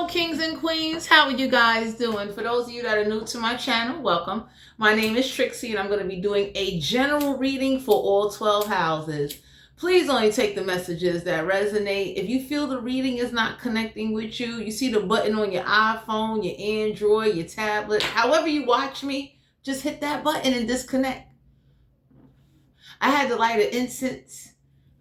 Hello, kings and queens. How are you guys doing? For those of you that are new to my channel, welcome. My name is Trixie, and I'm going to be doing a general reading for all 12 houses. Please only take the messages that resonate. If you feel the reading is not connecting with you, you see the button on your iPhone, your Android, your tablet, however you watch me, just hit that button and disconnect. I had to light an incense.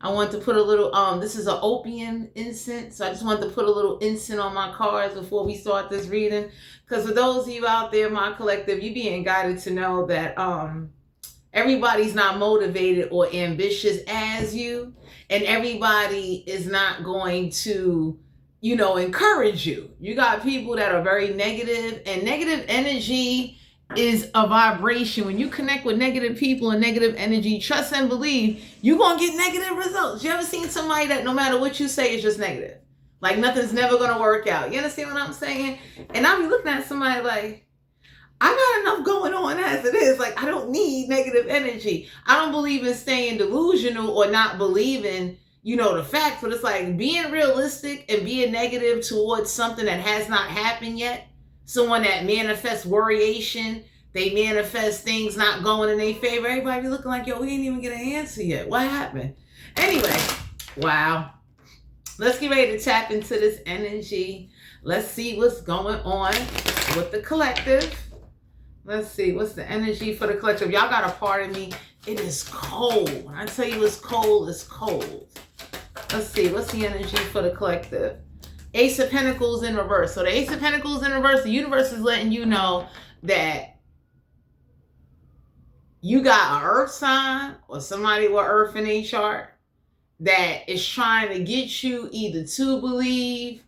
I want to put a little, this is an opium incense. So I just wanted to put a little incense on my cards before we start this reading. Because for those of you out there, my collective, you being guided to know that everybody's not motivated or ambitious as you. And everybody is not going to, encourage you. You got people that are very negative, and negative energy is a vibration. When you connect with negative people and negative energy, trust and believe, you're going to get negative results. You ever seen somebody that no matter what you say is just negative? Like nothing's never going to work out. You understand what I'm saying? And I'll be looking at somebody like, I got enough going on as it is. Like, I don't need negative energy. I don't believe in staying delusional or not believing, the facts. But it's like being realistic and being negative towards something that has not happened yet. Someone that manifests worryation, they manifest things not going in their favor. Everybody be looking like, yo, we ain't even get an answer yet. What happened? Anyway, wow. Let's get ready to tap into this energy. Let's see what's going on with the collective. Let's see, what's the energy for the collective? Y'all got to pardon me. It is cold. When I tell you it's cold, it's cold. Let's see, what's the energy for the collective? Ace of Pentacles in reverse. So the Ace of Pentacles in reverse, the universe is letting you know that you got an earth sign or somebody with earth in a chart that is trying to get you either to believe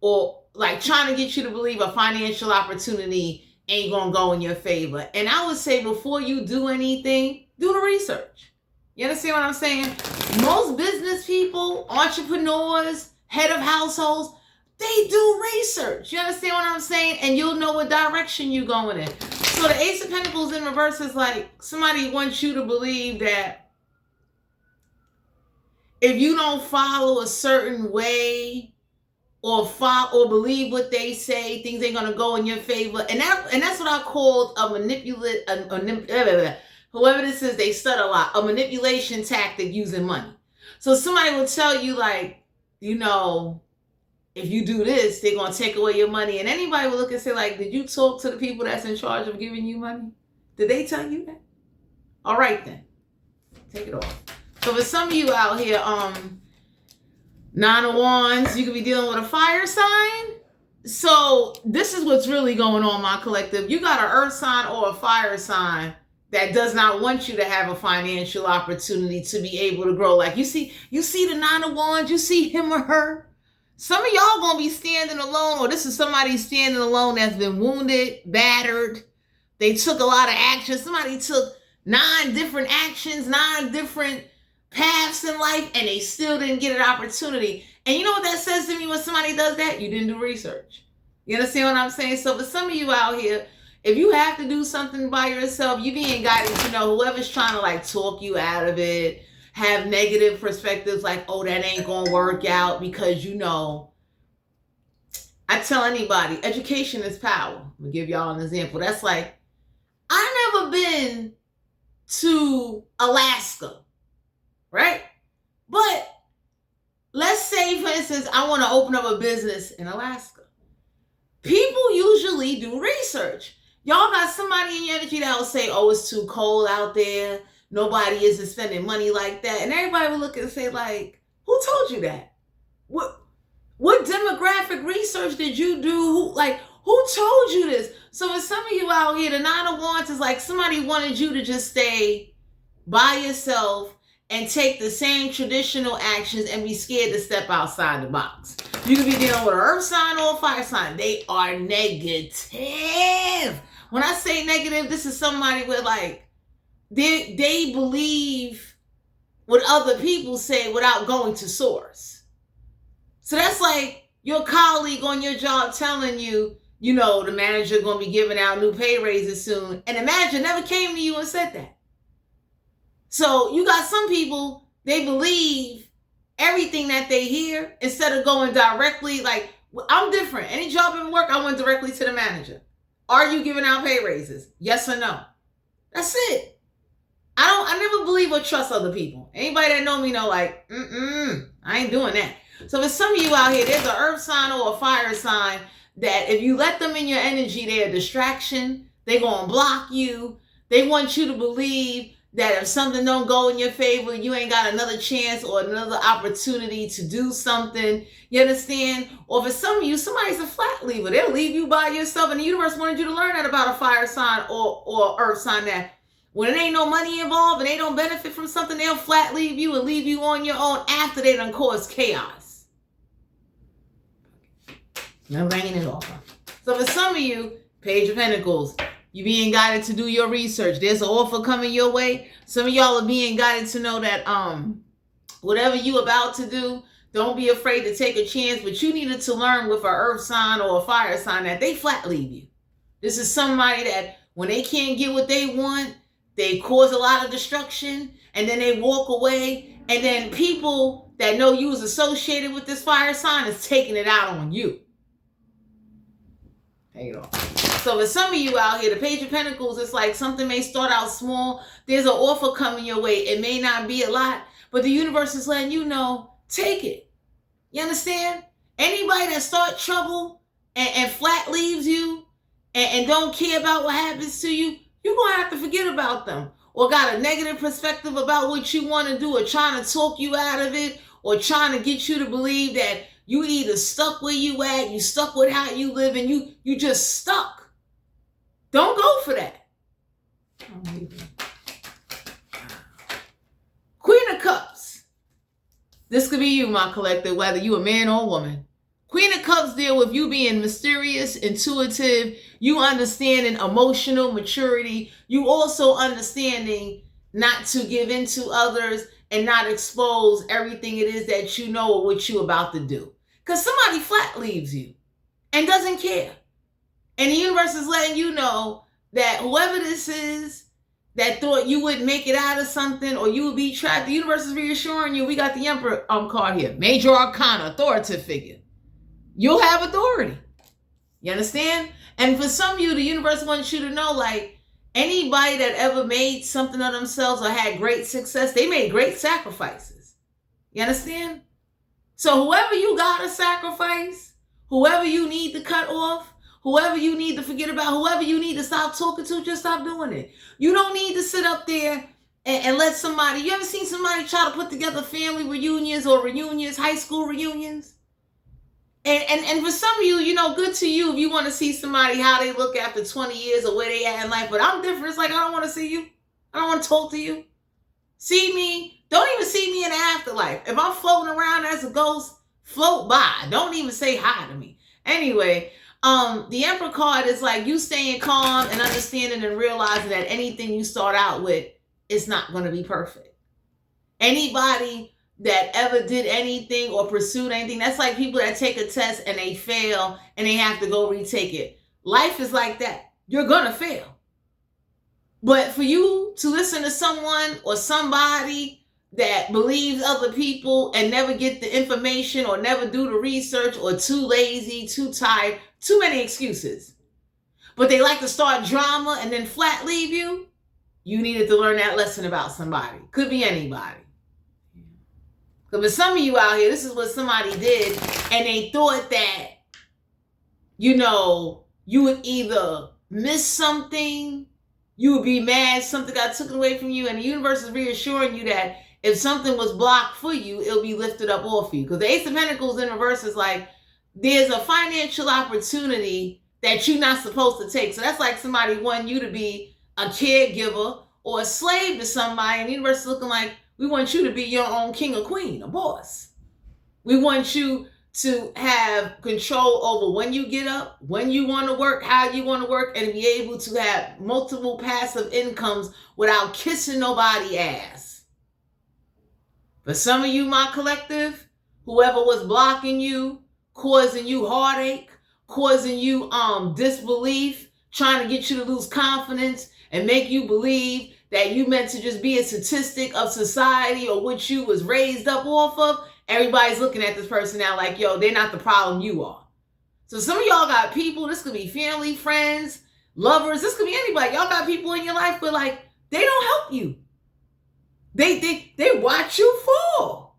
or like trying to get you to believe a financial opportunity ain't going to go in your favor. And I would say before you do anything, do the research. You understand what I'm saying? Most business people, entrepreneurs, head of households, they do research. You understand what I'm saying? And you'll know what direction you're going in. So the Ace of Pentacles in reverse is like somebody wants you to believe that if you don't follow a certain way or believe what they say, things ain't gonna go in your favor. And that's what I called a whoever this is, they stutter a lot, a manipulation tactic using money. So somebody will tell you like, if you do this, they're going to take away your money. And anybody will look and say, like, did you talk to the people that's in charge of giving you money? Did they tell you that? All right, then. Take it off. So for some of you out here, Nine of Wands, you could be dealing with a fire sign. So this is what's really going on, my collective. You got an earth sign or a fire sign that does not want you to have a financial opportunity to be able to grow. Like you see the Nine of Wands, you see him or her. Some of y'all gonna be standing alone, or this is somebody standing alone that's been wounded, battered. They took a lot of action. Somebody took 9 different actions, 9 different paths in life, and they still didn't get an opportunity. And you know what that says to me when somebody does that? You didn't do research. You understand what I'm saying? So for some of you out here, if you have to do something by yourself, you being guided to know whoever's trying to like talk you out of it, have negative perspectives like, oh, that ain't gonna work out because I tell anybody, education is power. I'm gonna give y'all an example. That's like, I never been to Alaska, right? But let's say, for instance, I want to open up a business in Alaska. People usually do research. Y'all got somebody in your energy that will say, oh, it's too cold out there. Nobody isn't spending money like that. And everybody will look and say, like, who told you that? What demographic research did you do? Who told you this? So for some of you out here, the Nine of Wands is like somebody wanted you to just stay by yourself and take the same traditional actions and be scared to step outside the box. You could be dealing with an earth sign or a fire sign. They are negative. When I say negative, this is somebody with like, they believe what other people say without going to source. So that's like your colleague on your job telling you, the manager going to be giving out new pay raises soon. And the manager never came to you and said that. So you got some people, they believe everything that they hear instead of going directly. Like I'm different. Any job in work, I went directly to the manager. Are you giving out pay raises? Yes or no? That's it. I never believe or trust other people. Anybody that know me know, like, I ain't doing that. So for some of you out here, there's an earth sign or a fire sign that if you let them in your energy, they're a distraction. They're going to block you. They want you to believe that if something don't go in your favor, you ain't got another chance or another opportunity to do something. You understand? Or for some of you, somebody's a flat leaver. They'll leave you by yourself, and the universe wanted you to learn that about a fire sign or earth sign, that when it ain't no money involved and they don't benefit from something, they'll flat leave you and leave you on your own after they done caused chaos. I'm banging it off. So for some of you, Page of Pentacles, you being guided to do your research. There's an offer coming your way. Some of y'all are being guided to know that whatever you about to do, don't be afraid to take a chance. But you needed to learn with an earth sign or a fire sign that they flat leave you. This is somebody that when they can't get what they want, they cause a lot of destruction, and then they walk away. And then people that know you was associated with this fire sign is taking it out on you. Take it off. So for some of you out here, the Page of Pentacles, it's like something may start out small. There's an offer coming your way. It may not be a lot, but the universe is letting you know, take it. You understand? Anybody that start trouble and flat leaves you and don't care about what happens to you, you're going to have to forget about them. Or got a negative perspective about what you want to do, or trying to talk you out of it, or trying to get you to believe that you either stuck where you at, you stuck with how you live, and you just stuck. Don't go for that. Queen of Cups. This could be you, my collective, whether you a man or a woman. Queen of Cups deal with you being mysterious, intuitive, you understanding emotional maturity, you also understanding not to give in to others and not expose everything it is that you know or what you about to do. Because somebody flat leaves you and doesn't care. And the universe is letting you know that whoever this is that thought you wouldn't make it out of something or you would be trapped, the universe is reassuring you. We got the Emperor card here. Major Arcana, authoritative figure. You'll have authority. You understand? And for some of you, the universe wants you to know, like, anybody that ever made something of themselves or had great success, they made great sacrifices. You understand? So whoever you got to sacrifice, whoever you need to cut off, whoever you need to forget about, whoever you need to stop talking to, just stop doing it. You don't need to sit up there and let somebody, you ever seen somebody try to put together family reunions or reunions, high school reunions? And for some of you, you know, good to you if you want to see somebody, how they look after 20 years or where they at in life. But I'm different. It's like, I don't want to see you. I don't want to talk to you. See me. Don't even see me in the afterlife. If I'm floating around as a ghost, float by. Don't even say hi to me. Anyway, the Emperor card is like you staying calm and understanding and realizing that anything you start out with is not going to be perfect. Anybody that ever did anything or pursued anything, that's like people that take a test and they fail and they have to go retake it. Life is like that. You're going to fail. But for you to listen to someone or somebody that believes other people and never get the information or never do the research or too lazy, too tired, too many excuses, but they like to start drama and then flat leave you, you needed to learn that lesson about somebody. Could be anybody. But for some of you out here, this is what somebody did, and they thought that, you know, you would either miss something, you would be mad, something got taken away from you, and the universe is reassuring you that if something was blocked for you, it'll be lifted up off you. Because the Ace of Pentacles in reverse is like, there's a financial opportunity that you're not supposed to take. So that's like somebody wanting you to be a caregiver or a slave to somebody, and the universe is looking like, we want you to be your own king or queen, a boss. We want you to have control over when you get up, when you want to work, how you want to work, and be able to have multiple passive incomes without kissing nobody's ass. For some of you, my collective, whoever was blocking you, causing you heartache, causing you disbelief, trying to get you to lose confidence and make you believe that you meant to just be a statistic of society or what you was raised up off of, everybody's looking at this person now like, yo, they're not the problem, you are. So some of y'all got people, this could be family, friends, lovers, this could be anybody. Y'all got people in your life, but like, they don't help you. They watch you fall.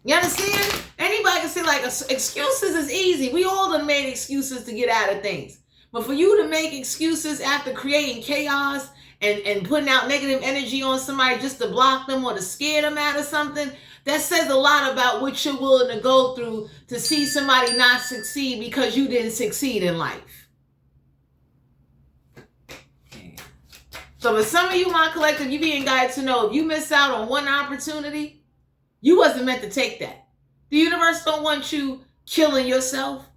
You understand? Anybody can say like, excuses is easy. We all done made excuses to get out of things. But for you to make excuses after creating chaos and putting out negative energy on somebody just to block them or to scare them out of something, that says a lot about what you're willing to go through to see somebody not succeed because you didn't succeed in life. So for some of you, my collective, you being guided to know if you miss out on one opportunity, you wasn't meant to take that. The universe don't want you killing yourself,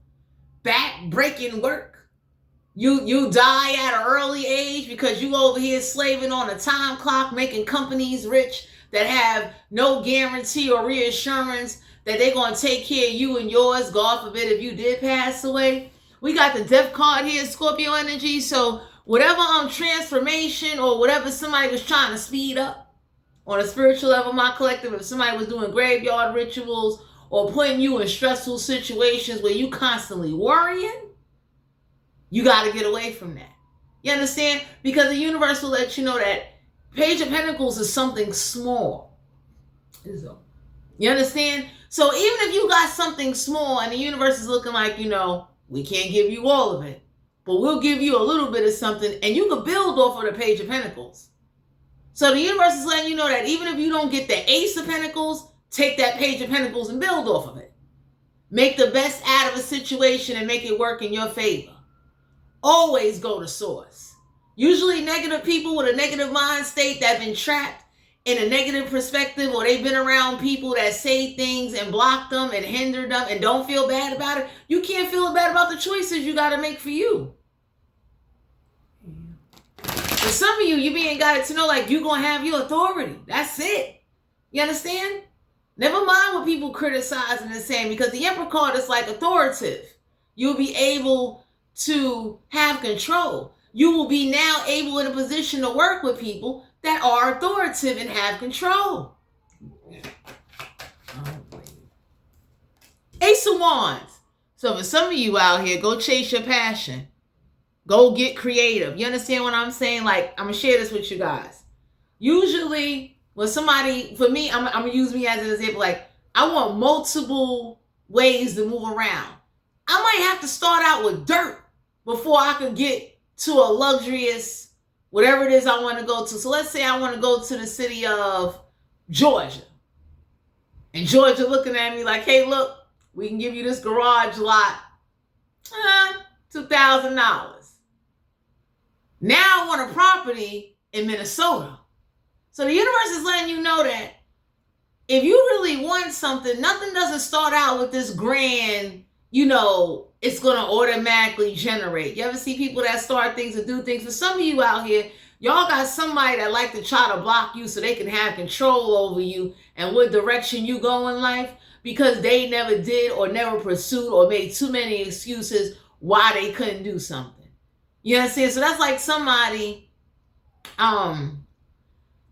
back-breaking work. You die at an early age because you over here slaving on a time clock, making companies rich that have no guarantee or reassurance that they're going to take care of you and yours, God forbid, if you did pass away. We got the death card here, Scorpio energy. So whatever transformation or whatever somebody was trying to speed up on a spiritual level, my collective, if somebody was doing graveyard rituals or putting you in stressful situations where you constantly worrying, you got to get away from that. You understand? Because the universe will let you know that Page of Pentacles is something small. You understand? So even if you got something small and the universe is looking like, we can't give you all of it, but we'll give you a little bit of something and you can build off of the Page of Pentacles. So the universe is letting you know that even if you don't get the Ace of Pentacles, take that Page of Pentacles and build off of it. Make the best out of a situation and make it work in your favor. Always go to source. Usually negative people with a negative mind state that have been trapped in a negative perspective, or they've been around people that say things and block them and hinder them and don't feel bad about it. You can't feel bad about the choices you got to make for you. For some of you, you're being guided to know like you're going to have your authority. That's it. You understand? Never mind what people criticizing and saying, because the Emperor card is like authoritative. You'll be able to have control. You will be now able in a position to work with people that are authoritative and have control. Ace of Wands. So for some of you out here, go chase your passion. Go get creative. You understand what I'm saying? Like, I'm going to share this with you guys. Usually, when somebody, for me, I'm going to use me as an example. Like, I want multiple ways to move around. I might have to start out with dirt before I can get to a luxurious, whatever it is I want to go to. So let's say I want to go to the city of Georgia. And Georgia looking at me like, hey, look, we can give you this garage lot. $2,000. Now I want a property in Minnesota. So the universe is letting you know that if you really want something, nothing doesn't start out with this grand, it's going to automatically generate. You ever see people that start things and do things? For some of you out here, y'all got somebody that like to try to block you so they can have control over you and what direction you go in life, because they never did or never pursued or made too many excuses why they couldn't do something. You understand? So that's like somebody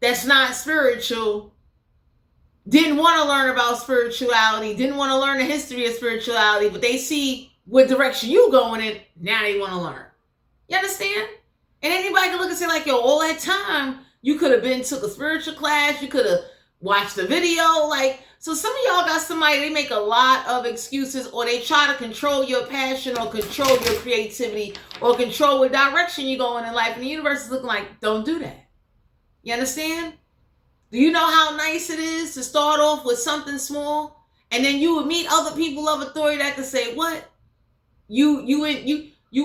that's not spiritual, didn't want to learn about spirituality, didn't want to learn the history of spirituality, but they see what direction you going in, now they want to learn. You understand? And anybody can look and say like, yo, all that time, you could have been took a spiritual class, you could have watched the video. So some of y'all got somebody, they make a lot of excuses, or they try to control your passion or control your creativity or control what direction you're going in life. And the universe is looking like, don't do that. You understand? Do you know how nice it is to start off with something small, and then you would meet other people of authority that could say, what? You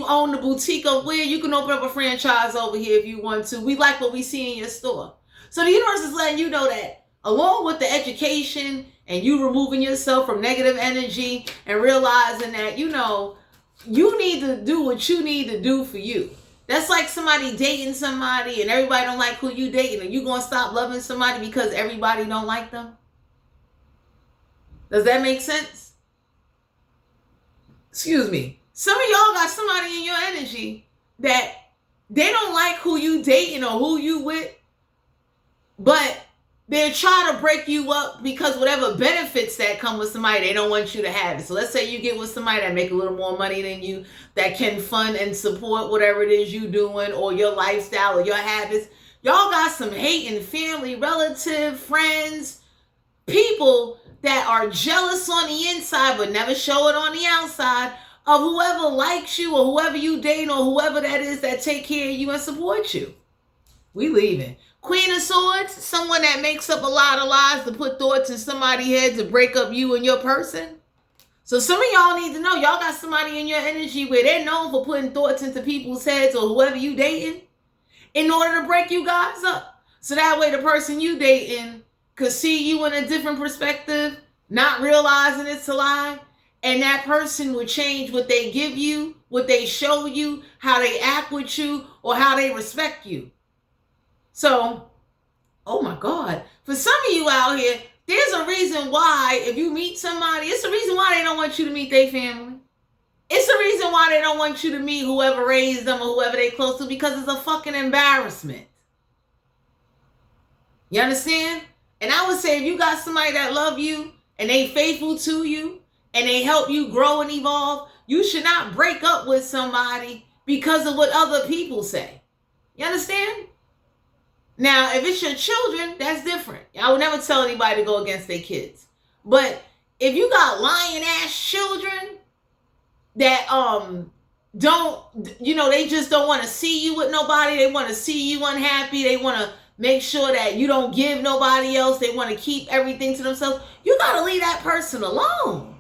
own the boutique of where you can open up a franchise over here if you want to. We like what we see in your store. So the universe is letting you know that along with the education and you removing yourself from negative energy and realizing that, you need to do what you need to do for you. That's like somebody dating somebody and everybody don't like who you dating, and you going to stop loving somebody because everybody don't like them? Does that make sense? Excuse me. Some of y'all got somebody in your energy that they don't like who you dating or who you with, but They're trying to break you up because whatever benefits that come with somebody, they don't want you to have it. So let's say you get with somebody that make a little more money than you, that can fund and support whatever it is you doing or your lifestyle or your habits. Y'all got some hating family, relative, friends, people that are jealous on the inside but never show it on the outside of whoever likes you or whoever you date or whoever that is that take care of you and support you. We leaving. Queen of Swords, someone that makes up a lot of lies to put thoughts in somebody's head to break up you and your person. So some of y'all need to know, y'all got somebody in your energy where they're known for putting thoughts into people's heads or whoever you dating in order to break you guys up. So that way the person you dating could see you in a different perspective, not realizing it's a lie. And that person would change what they give you, what they show you, how they act with you, or how they respect you. So, oh my God, for some of you out here, there's a reason why if you meet somebody, it's a reason why they don't want you to meet their family. It's a reason why they don't want you to meet whoever raised them or whoever they close to, because it's a fucking embarrassment. You understand? And I would say if you got somebody that love you and they faithful to you and they help you grow and evolve, you should not break up with somebody because of what other people say. You understand? Now, if it's your children, that's different. I would never tell anybody to go against their kids. But if you got lying ass children that don't, they just don't want to see you with nobody. They want to see you unhappy. They want to make sure that you don't give nobody else. They want to keep everything to themselves. You got to leave that person alone.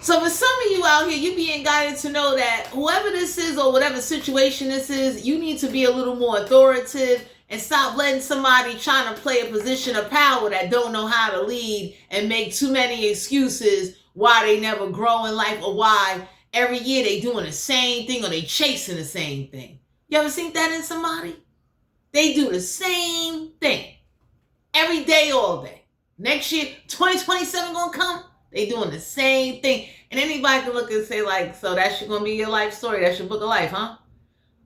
So for some of you out here, you being guided to know that whoever this is or whatever situation this is, you need to be a little more authoritative and stop letting somebody trying to play a position of power that don't know how to lead and make too many excuses why they never grow in life or why every year they doing the same thing or they chasing the same thing. You ever seen that in somebody? They do the same thing every day, all day. Next year, 2027 gonna come. They doing the same thing. And anybody can look and say, like, so that's going to be your life story. That's your book of life, huh?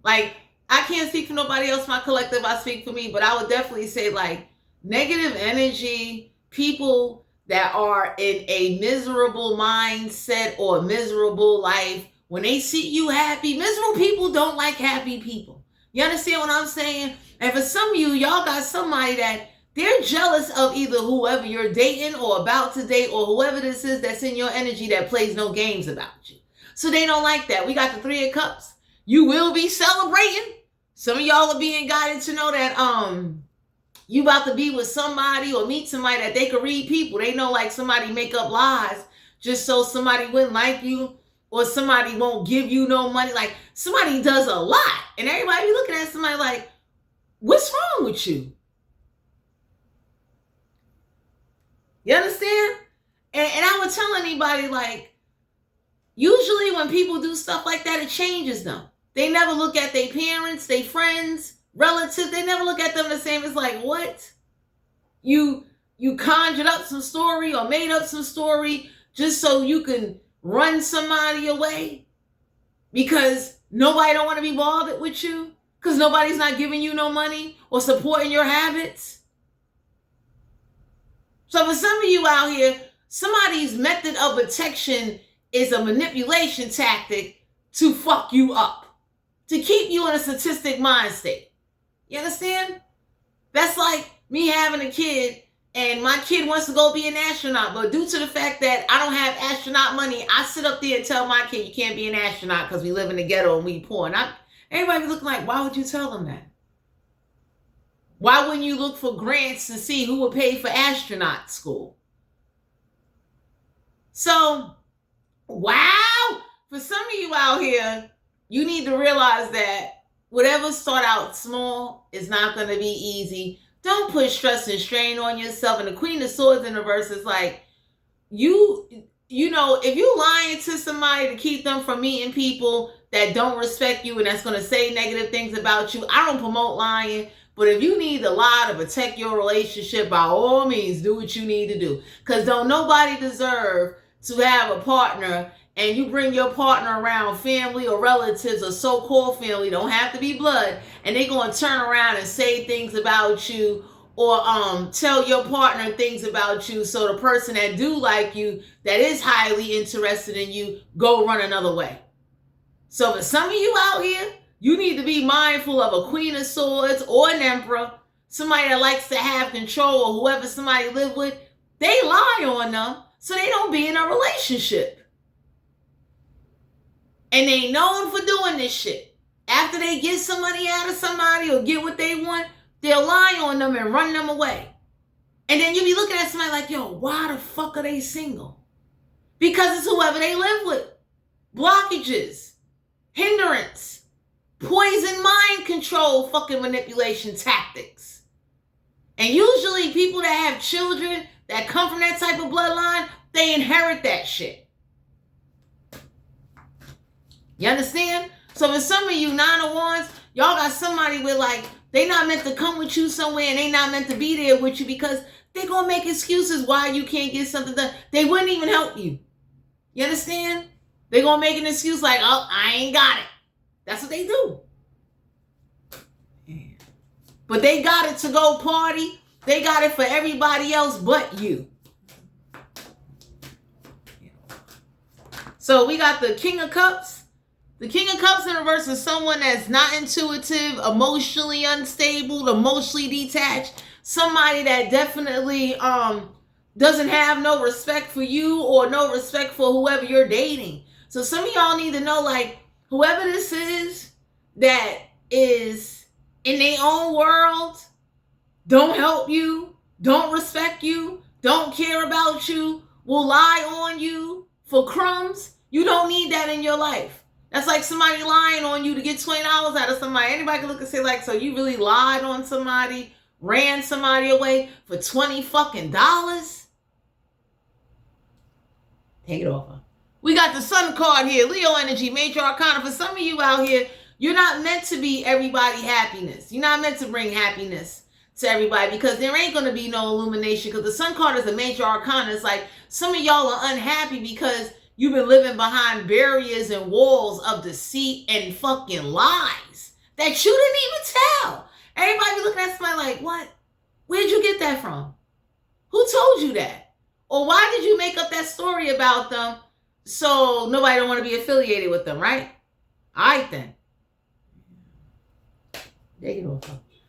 Like, I can't speak for nobody else, my collective, I speak for me. But I would definitely say, like, negative energy, people that are in a miserable mindset or a miserable life, when they see you happy, miserable people don't like happy people. You understand what I'm saying? And for some of you, y'all got somebody that they're jealous of either whoever you're dating or about to date or whoever this is that's in your energy that plays no games about you. So they don't like that. We got the Three of Cups. You will be celebrating. Some of y'all are being guided to know that you about to be with somebody or meet somebody that they could read people. They know like somebody make up lies just so somebody wouldn't like you or somebody won't give you no money. Like somebody does a lot and everybody be looking at somebody like, what's wrong with you? You understand? And I would tell anybody, like, usually when people do stuff like that, it changes them. They never look at their parents, their friends, relatives. They never look at them the same. It's like, what? You conjured up some story or made up some story just so you can run somebody away? Because nobody don't want to be bothered with you? Because nobody's not giving you no money or supporting your habits? So for some of you out here, somebody's method of protection is a manipulation tactic to fuck you up, to keep you in a statistic mind state. You understand? That's like me having a kid and my kid wants to go be an astronaut, but due to the fact that I don't have astronaut money, I sit up there and tell my kid, you can't be an astronaut because we live in the ghetto and we poor. And everybody looking like, why would you tell them that? Why wouldn't you look for grants to see who would pay for astronaut school? So, wow, for some of you out here, you need to realize that whatever start out small is not going to be easy. Don't put stress and strain on yourself. And the Queen of Swords in reverse is like, if you lying to somebody to keep them from meeting people that don't respect you and that's going to say negative things about you, I don't promote lying. But if you need to lie to protect your relationship, by all means, do what you need to do. Because don't nobody deserve to have a partner and you bring your partner around family or relatives or so-called family, don't have to be blood, and they're going to turn around and say things about you or tell your partner things about you, so the person that do like you, that is highly interested in you, go run another way. So for some of you out here, you need to be mindful of a Queen of Swords or an Emperor, somebody that likes to have control, or whoever somebody live with. They lie on them so they don't be in a relationship. And they known for doing this shit. After they get some money out of somebody or get what they want, they'll lie on them and run them away. And then you be looking at somebody like, yo, why the fuck are they single? Because it's whoever they live with. Blockages, hindrance, poison mind control, fucking manipulation tactics. And usually people that have children that come from that type of bloodline, they inherit that shit. You understand? So for some of you 9 of Wands, y'all got somebody with like, they not meant to come with you somewhere and they not meant to be there with you because they gonna make excuses why you can't get something done. They wouldn't even help you. You understand? They gonna make an excuse like, oh, I ain't got it. That's what they do. But they got it to go party. They got it for everybody else but you. So we got the King of Cups. The King of Cups in reverse is someone that's not intuitive, emotionally unstable, emotionally detached. Somebody that definitely doesn't have no respect for you or no respect for whoever you're dating. So some of y'all need to know, like, whoever this is that is in their own world, don't help you, don't respect you, don't care about you, will lie on you for crumbs. You don't need that in your life. That's like somebody lying on you to get $20 out of somebody. Anybody can look and say, like, so you really lied on somebody, ran somebody away for $20 fucking dollars? Take it off. We got the Sun card here, Leo energy, major arcana. For some of you out here, you're not meant to be everybody happiness. You're not meant to bring happiness to everybody because there ain't going to be no illumination, because the Sun card is a major arcana. It's like some of y'all are unhappy because you've been living behind barriers and walls of deceit and fucking lies that you didn't even tell. Everybody be looking at somebody like, what? Where'd you get that from? Who told you that? Or why did you make up that story about them so nobody don't want to be affiliated with them, right? All right, then.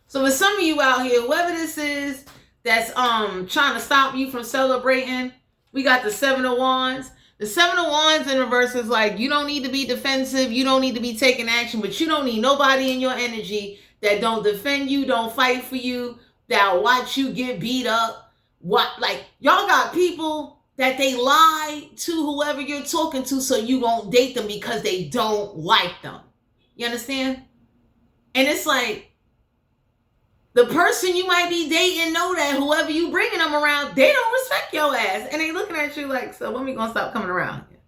So for some of you out here, whoever this is that's trying to stop you from celebrating, we got the 7 of Wands. The 7 of Wands in reverse is like, you don't need to be defensive. You don't need to be taking action, but you don't need nobody in your energy that don't defend you, don't fight for you, that watch you get beat up. Like, y'all got people that they lie to whoever you're talking to so you won't date them because they don't like them. You understand? And it's like, the person you might be dating know that whoever you bringing them around, they don't respect your ass. And they looking at you like, so when we gonna stop coming around here?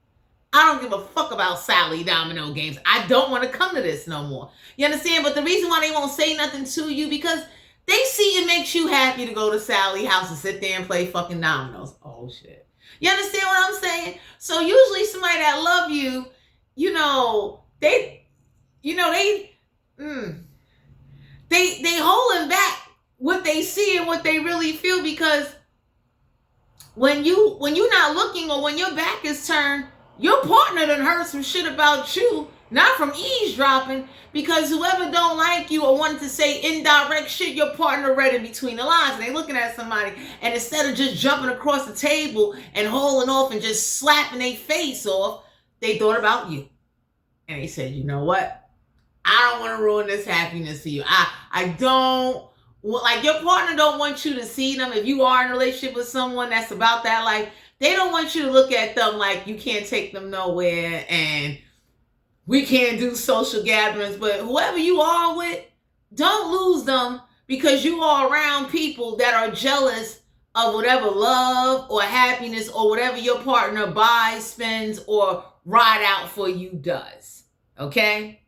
I don't give a fuck about Sally domino games. I don't want to come to this no more. You understand? But the reason why they won't say nothing to you, because they see it makes you happy to go to Sally's house and sit there and play fucking dominoes. Oh, shit. You understand what I'm saying? So usually somebody that love you, they holding back what they see and what they really feel, because when you're not looking or when your back is turned, your partner done heard some shit about you, not from eavesdropping, because whoever don't like you or wanted to say indirect shit, your partner read in between the lines. And they looking at somebody, and instead of just jumping across the table and holding off and just slapping their face off, they thought about you. And they said, you know what? I don't want to ruin this happiness for you. I don't, like, your partner don't want you to see them. If you are in a relationship with someone that's about that life, they don't want you to look at them like you can't take them nowhere and we can't do social gatherings. But whoever you are with, don't lose them because you are around people that are jealous of whatever love or happiness or whatever your partner buys, spends, or ride out for you does. Okay?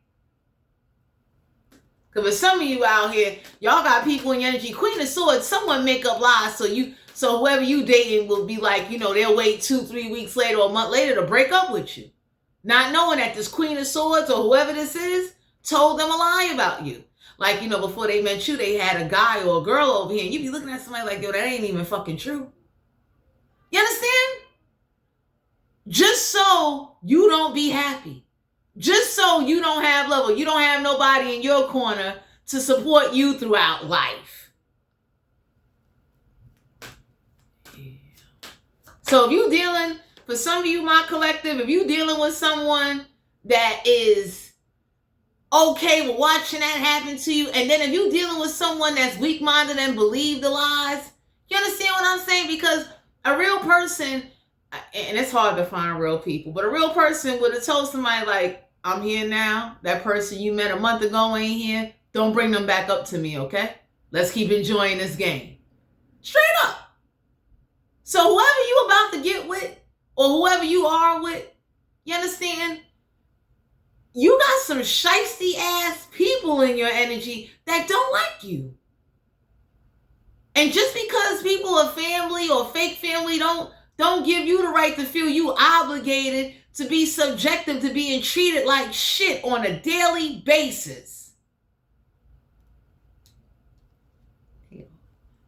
Because for some of you out here, y'all got people in your energy. Queen of Swords, someone make up lies so whoever you dating will be like, they'll wait 2-3 weeks later or a month later to break up with you. not knowing that this Queen of Swords or whoever this is told them a lie about you. Like, you know, before they met you, they had a guy or a girl over here, and you be looking at somebody like, yo, that ain't even fucking true. You understand? Just so you don't be happy. Just so you don't have love, or you don't have nobody in your corner to support you throughout life. So if you dealing, for some of you, my collective, if you dealing with someone that is okay with watching that happen to you, and then if you dealing with someone that's weak-minded and believe the lies, you understand what I'm saying? Because a real person, and it's hard to find real people, but a real person would have told somebody like, I'm here now. That person you met a month ago ain't here. Don't bring them back up to me, okay? Let's keep enjoying this game. Straight up. So whoever you about to get with, or whoever you are with, you understand? You got some shiesty ass people in your energy that don't like you. And just because people are family or fake family don't give you the right to feel you obligated to be subjective to being treated like shit on a daily basis.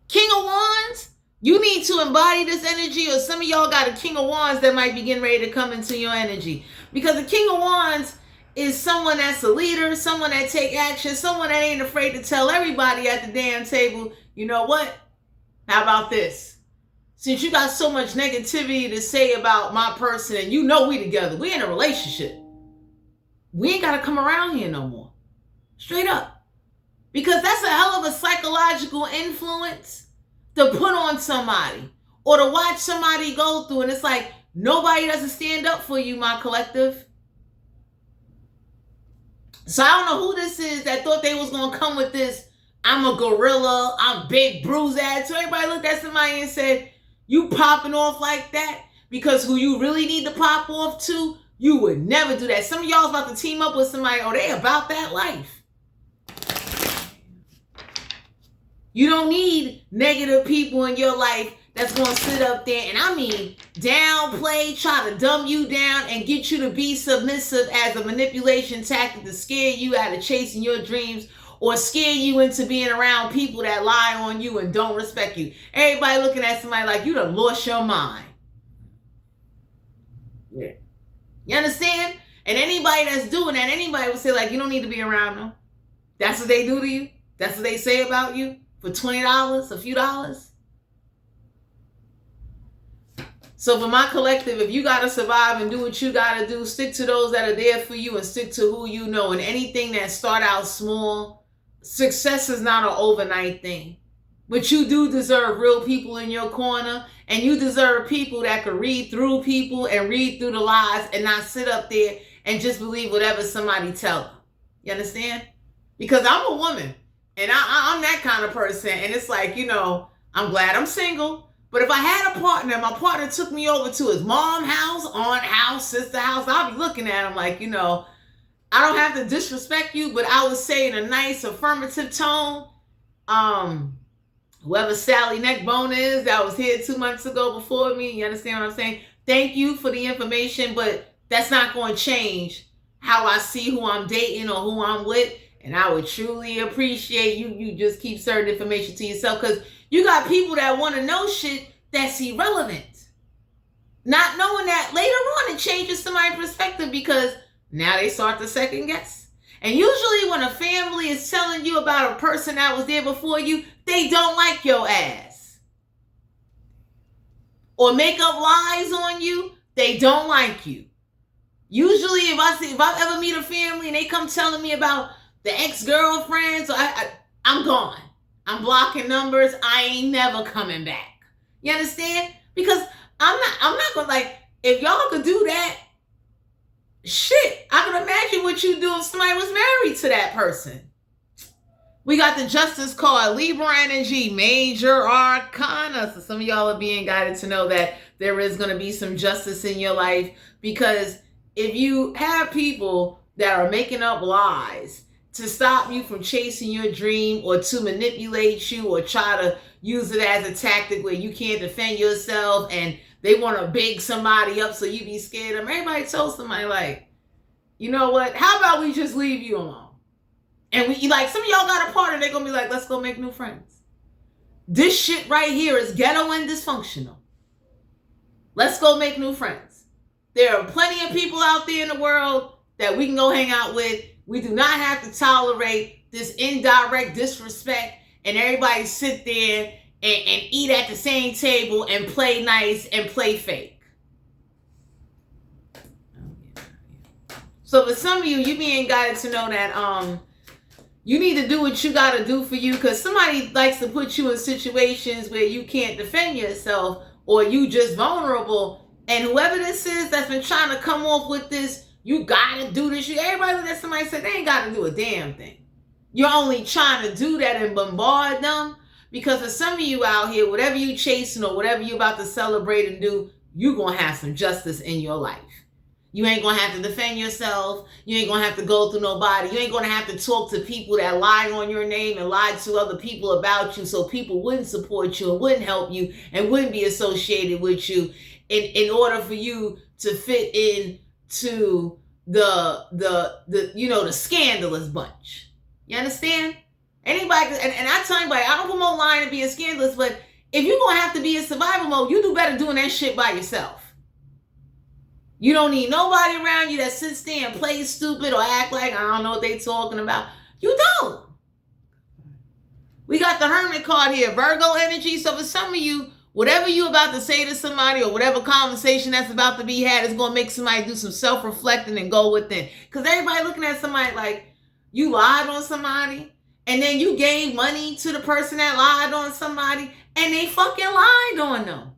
King of Wands, you need to embody this energy, or some of y'all got a King of Wands that might be getting ready to come into your energy. Because the King of Wands is someone that's a leader, someone that take action, someone that ain't afraid to tell everybody at the damn table, you know what? How about this? Since you got so much negativity to say about my person, and you know we together, we in a relationship, we ain't got to come around here no more. Straight up. Because that's a hell of a psychological influence to put on somebody, or to watch somebody go through, and it's like nobody doesn't stand up for you, my collective. So I don't know who this is that thought they was going to come with this, I'm a gorilla, I'm big bruise ass. So everybody looked at somebody and said, you popping off like that? Because who you really need to pop off to, you would never do that. Some of y'all about to team up with somebody, oh, they about that life. You don't need negative people in your life that's going to sit up there and, I mean, downplay, try to dumb you down and get you to be submissive as a manipulation tactic to scare you out of chasing your dreams, or scare you into being around people that lie on you and don't respect you. Everybody looking at somebody like you done lost your mind. Yeah. You understand? And anybody that's doing that, anybody would say like, you don't need to be around them. That's what they do to you? That's what they say about you? For $20, a few dollars? So for my collective, if you got to survive and do what you got to do, stick to those that are there for you and stick to who you know. And anything that start out small, success is not an overnight thing. But you do deserve real people in your corner, and you deserve people that can read through people and read through the lies and not sit up there and just believe whatever somebody tell them. You understand? Because I'm a woman. And I'm that kind of person. And it's like, you know, I'm glad I'm single. But if I had a partner, my partner took me over to his mom house, aunt house, sister house, I'll be looking at him like, you know, I don't have to disrespect you, but I would say in a nice affirmative tone, whoever Sally Neckbone is that was here 2 months ago before me, you understand what I'm saying? Thank you for the information, but that's not going to change how I see who I'm dating or who I'm with. And I would truly appreciate you just keep certain information to yourself, because you got people that want to know shit that's irrelevant. Not knowing that later on it changes somebody's perspective, because now they start to second guess. And usually when a family is telling you about a person that was there before you, they don't like your ass. Or make up lies on you, they don't like you. Usually if I ever meet a family and they come telling me about the ex-girlfriends, I'm gone. I'm blocking numbers. I ain't never coming back. You understand? Because I'm not gonna, like, if y'all could do that, shit, I can imagine what you do if somebody was married to that person. We got the Justice card, Libra energy, major arcana. So some of y'all are being guided to know that there is going to be some justice in your life, because if you have people that are making up lies to stop you from chasing your dream, or to manipulate you, or try to use it as a tactic where you can't defend yourself, and they want to big somebody up so you be scared of them. Everybody told somebody like, you know what? How about we just leave you alone? And we like, some of y'all got a partner, they're gonna be like, let's go make new friends. This shit right here is ghetto and dysfunctional. Let's go make new friends. There are plenty of people out there in the world that we can go hang out with. We do not have to tolerate this indirect disrespect and everybody sit there and eat at the same table and play nice and play fake. So for some of you, you being guided to know that you need to do what you got to do for you, because somebody likes to put you in situations where you can't defend yourself or you just vulnerable. And whoever this is that's been trying to come off with this, you got to do this. Everybody look at somebody and say, they ain't got to do a damn thing. You're only trying to do that and bombard them, because for some of you out here, whatever you chasing or whatever you about to celebrate and do, you're going to have some justice in your life. You ain't going to have to defend yourself. You ain't going to have to go through nobody. You ain't going to have to talk to people that lie on your name and lie to other people about you so people wouldn't support you and wouldn't help you and wouldn't be associated with you in order for you to fit in to the scandalous bunch. You understand? Anybody, and I tell anybody, I don't promote lying and being scandalous, but if you're going to have to be in survival mode, you do better doing that shit by yourself. You don't need nobody around you that sits there and plays stupid or act like I don't know what they talking about. You don't. We got the Hermit card here, Virgo energy. So for some of you, whatever you about to say to somebody or whatever conversation that's about to be had is going to make somebody do some self-reflecting and go within. Because everybody looking at somebody like, you lied on somebody and then you gave money to the person that lied on somebody and they fucking lied on them.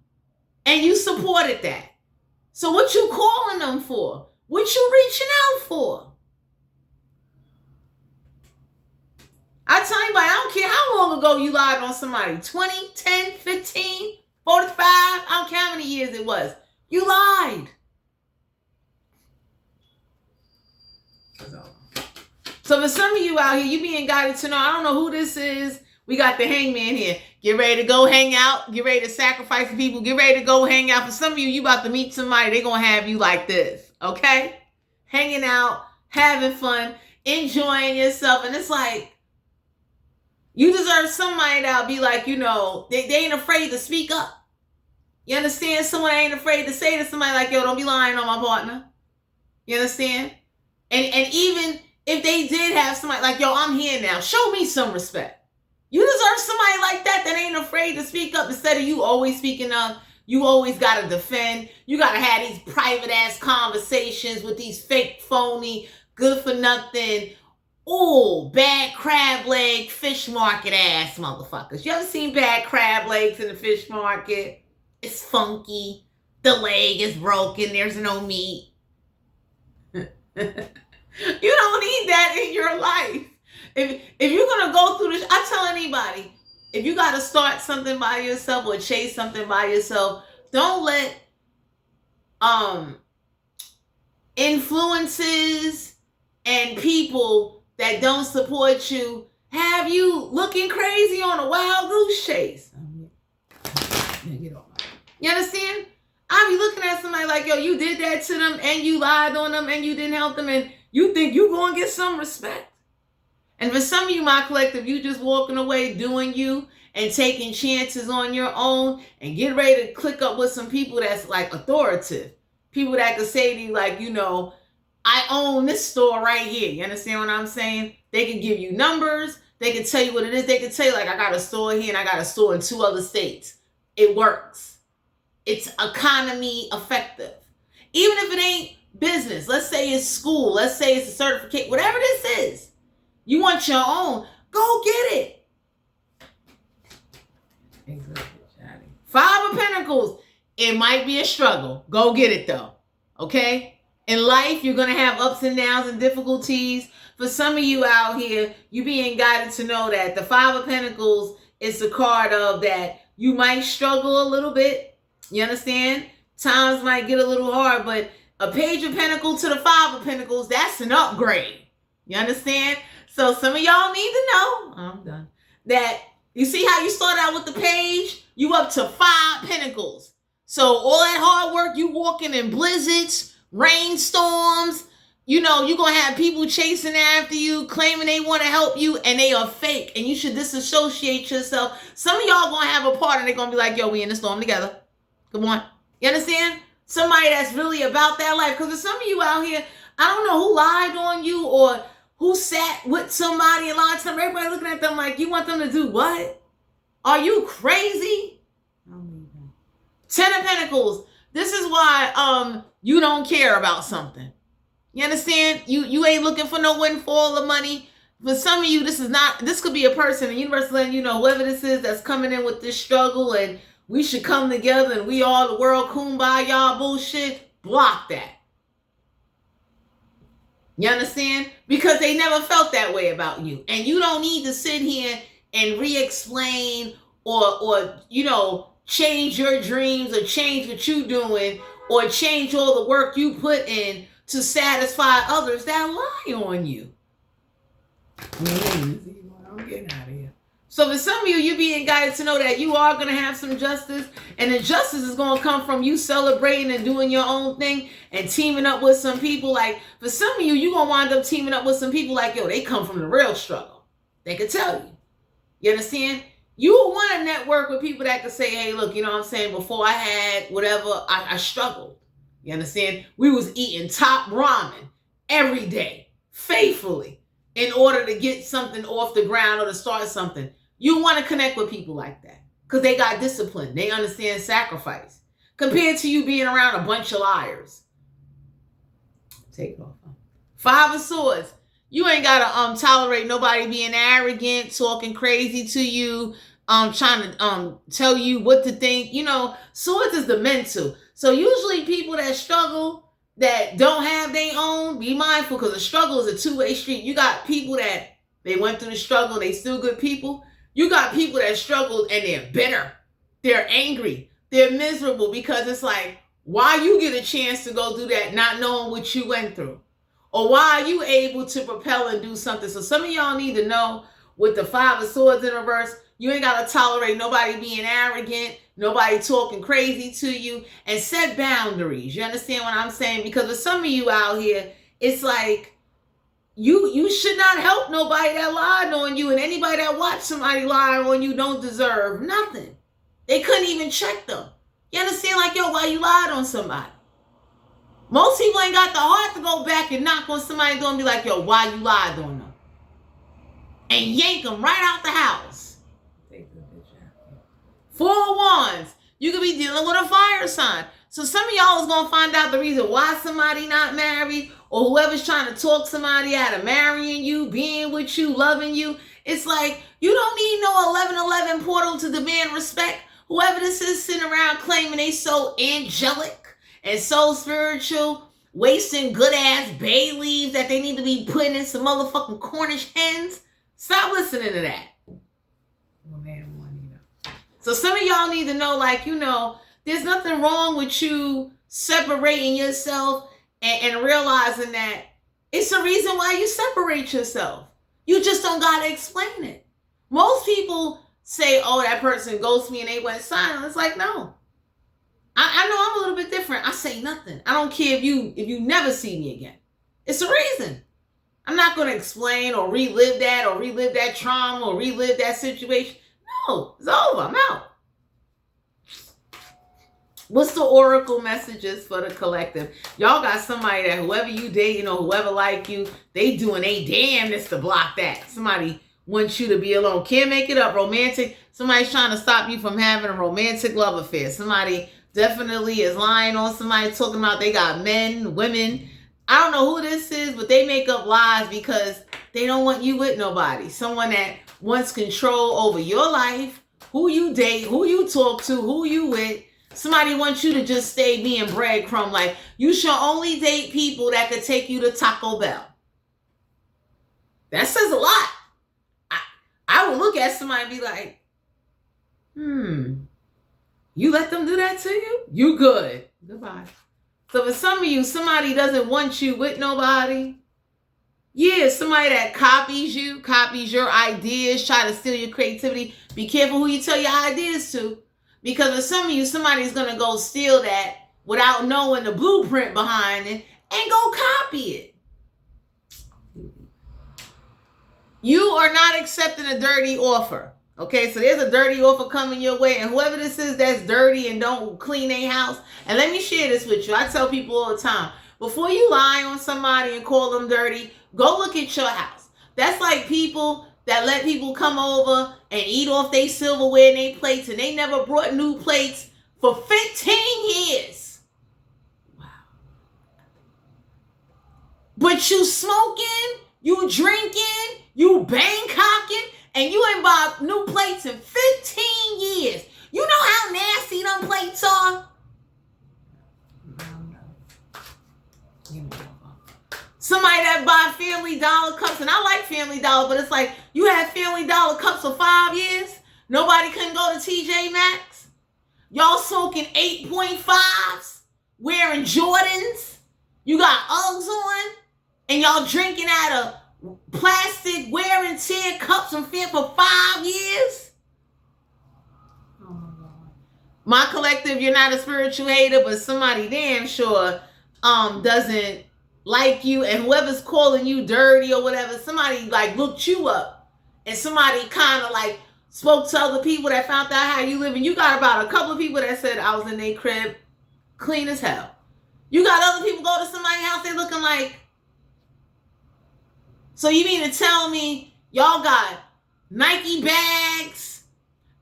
And you supported that. So what you calling them for? What you reaching out for? I tell you, I don't care how long ago you lied on somebody. 20, 10, 15, 45. I don't care how many years it was. You lied. So for some of you out here, you being guided to know, I don't know who this is. We got the Hangman here. Get ready to go hang out. Get ready to sacrifice people. Get ready to go hang out. For some of you, you about to meet somebody. They're going to have you like this. Okay? Hanging out, having fun, enjoying yourself. And it's like, you deserve somebody that'll be like, they ain't afraid to speak up. You understand? Someone ain't afraid to say to somebody like, yo, don't be lying on my partner. You understand? And even if they did have somebody like, yo, I'm here now. Show me some respect. You deserve somebody like that ain't afraid to speak up instead of you always speaking up. You always got to defend. You got to have these private ass conversations with these fake, phony, good for nothing, bad crab leg, fish market ass motherfuckers. You ever seen bad crab legs in the fish market? It's funky. The leg is broken. There's no meat. You don't need that in your life. If you're going to go through this, I tell anybody, if you got to start something by yourself or chase something by yourself, don't let influences and people that don't support you have you looking crazy on a wild goose chase. You understand? I'll be looking at somebody like, yo, you did that to them and you lied on them and you didn't help them and you think you're going to get some respect. And for some of you, my collective, you just walking away doing you and taking chances on your own and get ready to click up with some people that's like authoritative. People that can say to you like, I own this store right here. You understand what I'm saying? They can give you numbers. They can tell you what it is. They can tell you like, I got a store here and I got a store in 2 other states. It works. It's economy effective. Even if it ain't business, let's say it's school, let's say it's a certificate, whatever this is. You want your own, go get it. Five of Pentacles, it might be a struggle. Go get it though, okay? In life, you're going to have ups and downs and difficulties. For some of you out here, you being guided to know that the Five of Pentacles is the card of that you might struggle a little bit. You understand? Times might get a little hard, but a Page of Pentacles to the Five of Pentacles, that's an upgrade. You understand? So some of y'all need to know, I'm done, that you see how you start out with the Page? You up to 5 Pentacles. So all that hard work, you walking in blizzards, rainstorms, you're going to have people chasing after you, claiming they want to help you, and they are fake, and you should disassociate yourself. Some of y'all going to have a partner, they're going to be like, yo, we in the storm together. Come on. You understand? Somebody that's really about that life. Because for some of you out here, I don't know who lied on you or who sat with somebody and lied to them. Everybody looking at them like, you want them to do what? Are you crazy? 10 of Pentacles. This is why you don't care about something. You understand? You ain't looking for no windfall of money. For some of you, this could be a person, the universe letting you know, whoever this is that's coming in with this struggle and we should come together and we all the world kumbaya bullshit. Block that. You understand? Because they never felt that way about you. And you don't need to sit here and re-explain or change your dreams or change what you're doing or change all the work you put in to satisfy others that lie on you. I'm getting out of here. So for some of you, you're being guided to know that you are going to have some justice. And the justice is going to come from you celebrating and doing your own thing and teaming up with some people. Like, for some of you, you're going to wind up teaming up with some people like, yo, they come from the real struggle. They could tell you. You understand? You will want to network with people that could say, hey, look, you know what I'm saying? Before I had whatever, I struggled. You understand? We was eating top ramen every day, faithfully, in order to get something off the ground or to start something. You want to connect with people like that because they got discipline. They understand sacrifice compared to you being around a bunch of liars. Take off. 5 of Swords. You ain't got to tolerate nobody being arrogant, talking crazy to you, trying to tell you what to think. Swords is the mental. So usually people that struggle, that don't have their own, be mindful because the struggle is a two-way street. You got people that they went through the struggle, they still good people. You got people that struggled and they're bitter. They're angry. They're miserable because it's like, why you get a chance to go do that not knowing what you went through? Or why are you able to propel and do something? So some of y'all need to know with the 5 of Swords in reverse, you ain't got to tolerate nobody being arrogant, nobody talking crazy to you, and set boundaries. You understand what I'm saying? Because with some of you out here, it's like you should not help nobody that lied on you, and anybody that watched somebody lie on you don't deserve nothing. They couldn't even check them. You understand? Like, yo, why you lied on somebody? Most people ain't got the heart to go back and knock on somebody's door and be like, yo, why you lied on them? And yank them right out the house. Take the bitch out. 4 of Wands. You could be dealing with a fire sign. So some of y'all is going to find out the reason why somebody not married or whoever's trying to talk somebody out of marrying you, being with you, loving you. It's like, you don't need no 1111 portal to demand respect. Whoever this is sitting around claiming they so angelic and so spiritual, wasting good ass bay leaves that they need to be putting in some motherfucking Cornish hens. Stop listening to that. So some of y'all need to know, like, there's nothing wrong with you separating yourself and realizing that it's the reason why you separate yourself. You just don't got to explain it. Most people say, oh, that person ghosted me and they went silent. It's like, no. I know I'm a little bit different. I say nothing. I don't care if you never see me again. It's a reason. I'm not going to explain or relive that trauma or relive that situation. No, it's over. I'm out. What's the oracle messages for the collective? Y'all got somebody that whoever you dating or whoever like you, they doing they damnness to block that. Somebody wants you to be alone. Can't make it up. Romantic. Somebody's trying to stop you from having a romantic love affair. Somebody definitely is lying on somebody, talking about they got men, women. I don't know who this is, but they make up lies because they don't want you with nobody. Someone that wants control over your life, who you date, who you talk to, who you with. Somebody wants you to just stay being breadcrumb. Like, you should only date people that could take you to Taco Bell. That says a lot. I would look at somebody and be like, you let them do that to you? You good. Goodbye. So for some of you, somebody doesn't want you with nobody. Yeah, somebody that copies you, copies your ideas, try to steal your creativity. Be careful who you tell your ideas to. Because for some of you, somebody's going to go steal that without knowing the blueprint behind it and go copy it. You are not accepting a dirty offer. Okay, so there's a dirty offer coming your way, and whoever this is that's dirty and don't clean their house, and let me share this with you. I tell people all the time, before you lie on somebody and call them dirty, go look at your house. That's like people that let people come over and eat off their silverware and their plates, and they never brought new plates for 15 years. Wow. But you smoking, you drinking, you Bangkocking, and you ain't bought new plates in 15 years. You know how nasty them plates are? Somebody that buy Family Dollar cups, and I like Family Dollar, but it's like, you had Family Dollar cups for 5 years? Nobody couldn't go to TJ Maxx? Y'all smoking 8.5s? Wearing Jordans? You got Uggs on? And y'all drinking out of plastic wear and tear cups and fit for 5 years? Oh my God. My collective, you're not a spiritual hater, but somebody damn sure doesn't like you, and whoever's calling you dirty or whatever, somebody like looked you up, and somebody kind of like spoke to other people that found out how you live, and you got about a couple of people that said I was in their crib clean as hell. You got other people go to somebody's house, they looking like. So you mean to tell me y'all got Nike bags,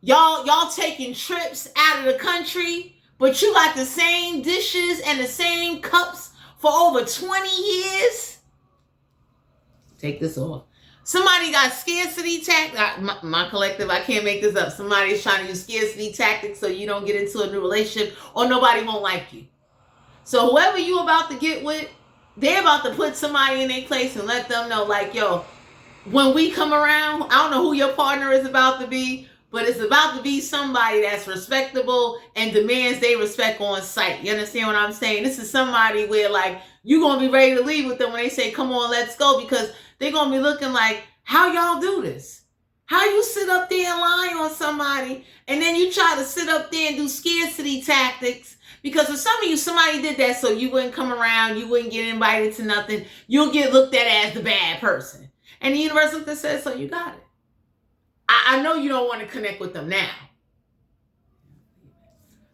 y'all taking trips out of the country, but you got the same dishes and the same cups for over 20 years? Take this off. Somebody got scarcity tactics. My collective, I can't make this up. Somebody's trying to use scarcity tactics so you don't get into a new relationship or nobody won't like you. So whoever you about to get with, they're about to put somebody in their place and let them know, like, yo, when we come around, I don't know who your partner is about to be, but it's about to be somebody that's respectable and demands they respect on sight. You understand what I'm saying? This is somebody where, like, you're going to be ready to leave with them when they say, come on, let's go, because they're going to be looking like, how y'all do this? How you sit up there and lie on somebody, and then you try to sit up there and do scarcity tactics? Because for some of you, somebody did that so you wouldn't come around, you wouldn't get invited to nothing. You'll get looked at as the bad person. And the universe looked and said, so you got it. I know you don't want to connect with them now.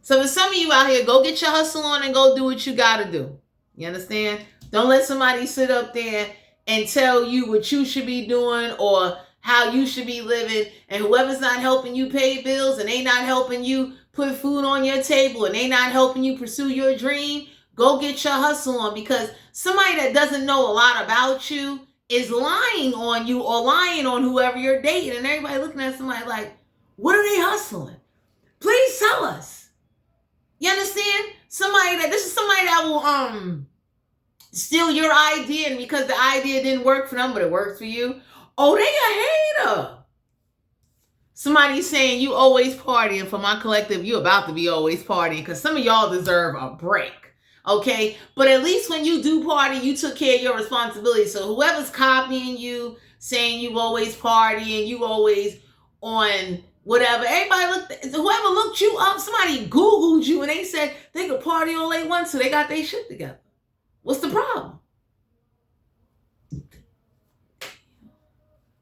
So for some of you out here, go get your hustle on and go do what you got to do. You understand? Don't let somebody sit up there and tell you what you should be doing or how you should be living. And whoever's not helping you pay bills and they not helping you put food on your table and they not helping you pursue your dream, go get your hustle on, because somebody that doesn't know a lot about you is lying on you or lying on whoever you're dating, and everybody looking at somebody like, what are they hustling? Please tell us. You understand? This is somebody that will steal your idea, and because the idea didn't work for them, but it worked for you, oh, they a hater. Somebody's saying you always partying. For my collective, you about to be always partying, because some of y'all deserve a break. Okay, but at least when you do party, you took care of your responsibility. So whoever's copying you, saying you always partying, you always on whatever, whoever looked you up, somebody Googled you and they said they could party all they want, so they got their shit together. What's the problem?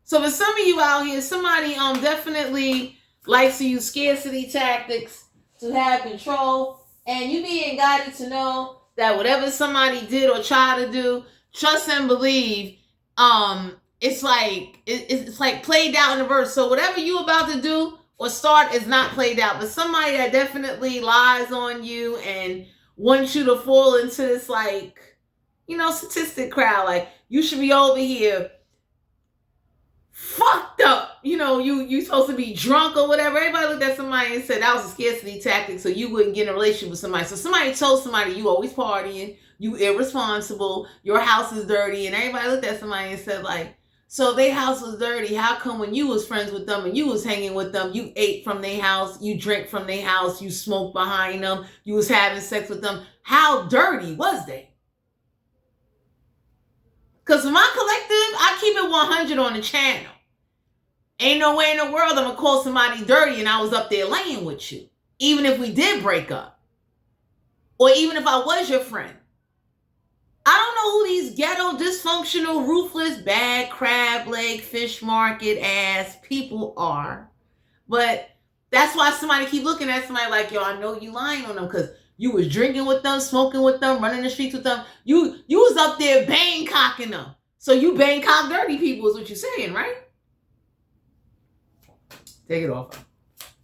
So for some of you out here, somebody definitely likes to use scarcity tactics to have control. And you being guided to know that whatever somebody did or tried to do, trust and believe, it's like played out in the verse. So whatever you about to do or start is not played out. But somebody that definitely lies on you and wants you to fall into this, like, statistic crowd. Like, you should be over here fucked up. You supposed to be drunk or whatever. Everybody looked at somebody and said that was a scarcity tactic so you wouldn't get in a relationship with somebody. So somebody told somebody you always partying, you irresponsible, your house is dirty, and everybody looked at somebody and said, like, so their house was dirty. How come when you was friends with them and you was hanging with them, you ate from their house, you drank from their house, you smoked behind them, you was having sex with them? How dirty was they? Because for my collective, I keep it 100 on the channel. Ain't no way in the world I'm going to call somebody dirty and I was up there laying with you. Even if we did break up. Or even if I was your friend. I don't know who these ghetto, dysfunctional, ruthless, bad crab leg, fish market ass people are. But that's why somebody keep looking at somebody like, yo, I know you lying on them because you was drinking with them, smoking with them, running the streets with them. You was up there Bangkocking them. So you Bangkok dirty people is what you're saying, right? Take it off.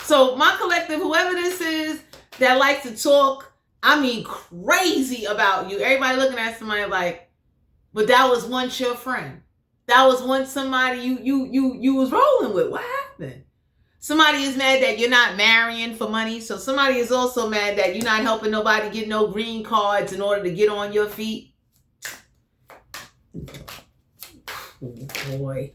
So my collective, whoever this is that likes to talk, I mean crazy about you. Everybody looking at somebody like, but that was once your friend. That was once somebody you was rolling with. What happened? Somebody is mad that you're not marrying for money. So somebody is also mad that you're not helping nobody get no green cards in order to get on your feet. Oh boy.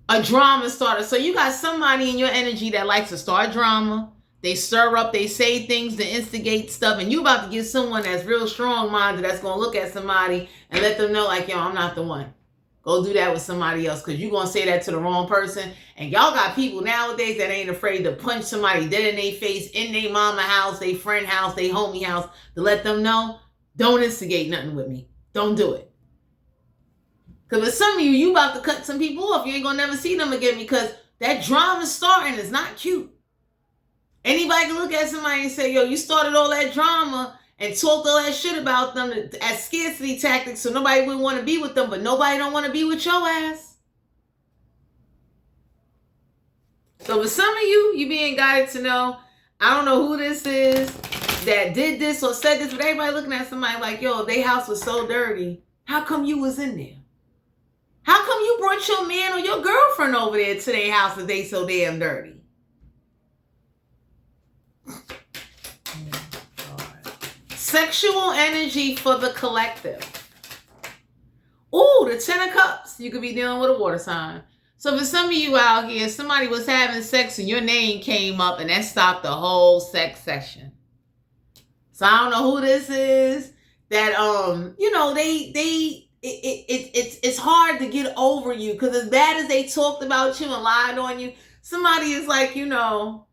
A drama starter. So you got somebody in your energy that likes to start drama. They stir up, they say things to instigate stuff, and you about to get someone that's real strong-minded that's going to look at somebody and let them know like, yo, I'm not the one. Go do that with somebody else because you're going to say that to the wrong person. And y'all got people nowadays that ain't afraid to punch somebody dead in their face, in their mama house, their friend house, their homie house, to let them know, don't instigate nothing with me. Don't do it. Because with some of you about to cut some people off. You ain't going to never see them again because that drama starting is not cute. Anybody can look at somebody and say, yo, you started all that drama and talked all that shit about them as scarcity tactics so nobody would want to be with them, but nobody don't want to be with your ass. So for some of you, you being guided to know, I don't know who this is that did this or said this, but everybody looking at somebody like, yo, their house was so dirty. How come you was in there? How come you brought your man or your girlfriend over there to their house if they so damn dirty? Sexual energy for the collective. Ooh, the 10 of Cups. You could be dealing with a water sign. So for some of you out here, somebody was having sex and your name came up and that stopped the whole sex session. So I don't know who this is that, you know, it's hard to get over you because as bad as they talked about you and lied on you, somebody is like, you know,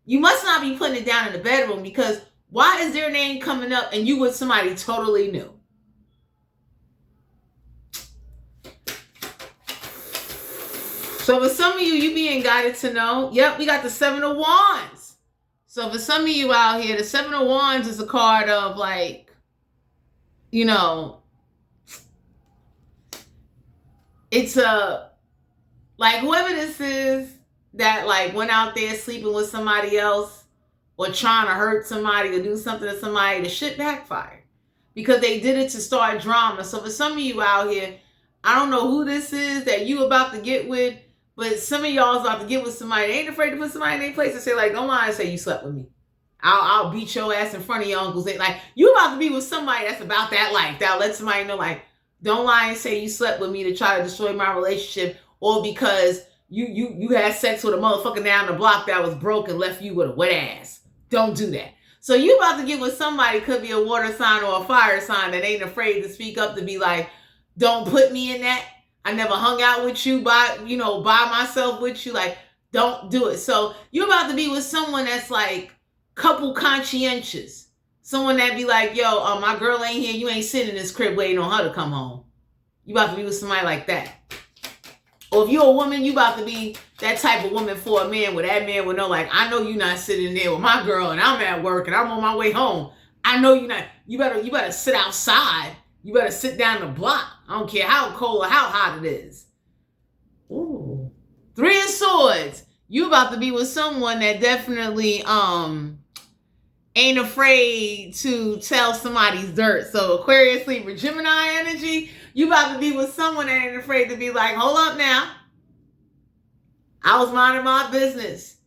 you must not be putting it down in the bedroom because why is their name coming up and you with somebody totally new? So for some of you, you being guided to know, yep, we got the 7 of Wands. So for some of you out here, the 7 of Wands is a card of like, you know, it's a, like whoever this is that like went out there sleeping with somebody else or trying to hurt somebody or do something to somebody, the shit backfired because they did it to start drama. So for some of you out here, I don't know who this is that you about to get with, but some of y'all is about to get with somebody. They ain't afraid to put somebody in their place and say like, don't lie and say you slept with me. I'll beat your ass in front of your uncles. Like you about to be with somebody that's about that life. That'll let somebody know like, don't lie and say you slept with me to try to destroy my relationship or because you had sex with a motherfucker down the block that was broke and left you with a wet ass. Don't do that. So you about to get with somebody, could be a water sign or a fire sign that ain't afraid to speak up to be like, don't put me in that. I never hung out with you by myself with you. Like, don't do it. So you're about to be with someone that's like couple conscientious. Someone that be like, yo, my girl ain't here. You ain't sitting in this crib waiting on her to come home. You about to be with somebody like that. Or if you're a woman, you about to be that type of woman for a man where that man will know, like, I know you're not sitting there with my girl and I'm at work and I'm on my way home. I know you're not. You better sit outside. You better sit down the block. I don't care how cold or how hot it is. Ooh. 3 of Swords. You about to be with someone that definitely ain't afraid to tell somebody's dirt. So Aquarius, Libra, Gemini energy. You about to be with someone that ain't afraid to be like, hold up now. I was minding my business.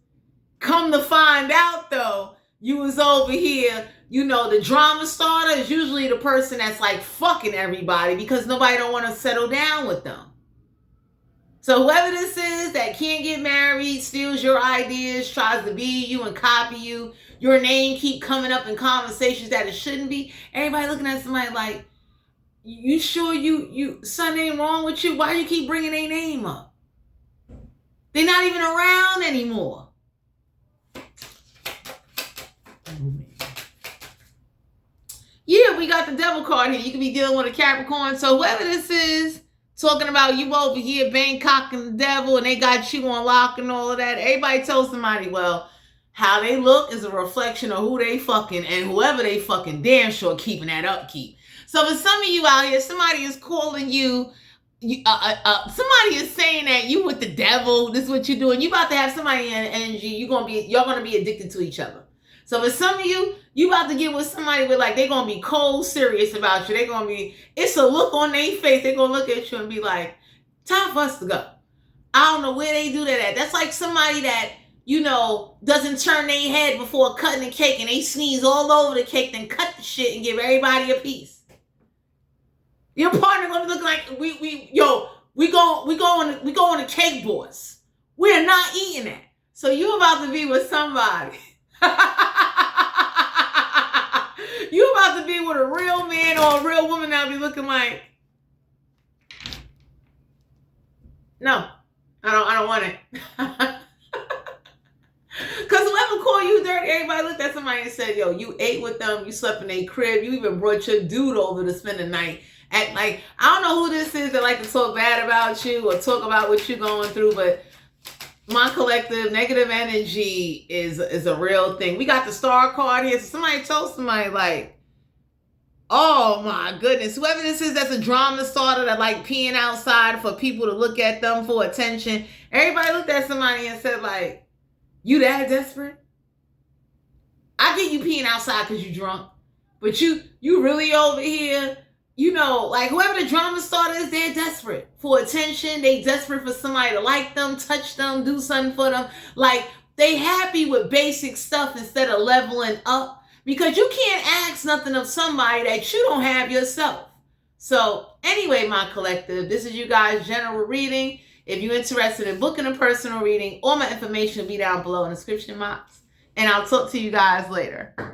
Come to find out though, you was over here. You know, the drama starter is usually the person that's like fucking everybody because nobody don't want to settle down with them. So whoever this is that can't get married, steals your ideas, tries to be you and copy you, your name keep coming up in conversations that it shouldn't be. Everybody looking at somebody like, you sure something ain't wrong with you? Why you keep bringing their name up? They're not even around anymore. Yeah, but we got the devil card here. You could be dealing with a Capricorn. So whoever this is, talking about you over here Bangkok and the devil and they got you on lock and all of that. Everybody tells somebody, well, how they look is a reflection of who they fucking, and whoever they fucking damn sure keeping that upkeep. So for some of you out here, somebody is calling you, somebody is saying that you with the devil, this is what you're doing. You about to have somebody in energy, y'all gonna be addicted to each other. So for some of you, you about to get with somebody with like, they're going to be cold serious about you. They're going to be, it's a look on their face. They're going to look at you and be like, time for us to go. I don't know where they do that at. That's like somebody that, you know, doesn't turn their head before cutting the cake and they sneeze all over the cake, then cut the shit and give everybody a piece. Your partner going to look like, we going to cake boards. We're not eating that. So you about to be with somebody. You about to be with a real man or a real woman that'll be looking like, no, I don't want it. Because whoever called you dirty, everybody looked at somebody and said, yo, you ate with them, you slept in their crib, you even brought your dude over to spend the night. At like, I don't know who this is that like to talk bad about you or talk about what you're going through, but my collective negative energy is a real thing. We got the star card here. So somebody told somebody like, oh my goodness, whoever this is that's a drama starter that like peeing outside for people to look at them for attention. Everybody looked at somebody and said like, you that desperate? I get you peeing outside because you drunk. But you really over here, you know, like whoever the drama starter is, they're desperate for attention. They desperate for somebody to like them, touch them, do something for them. Like they happy with basic stuff instead of leveling up, because you can't ask nothing of somebody that you don't have yourself. So anyway, my collective, this is you guys' general reading. If you're interested in booking a personal reading, all my information will be down below in the description box. And I'll talk to you guys later.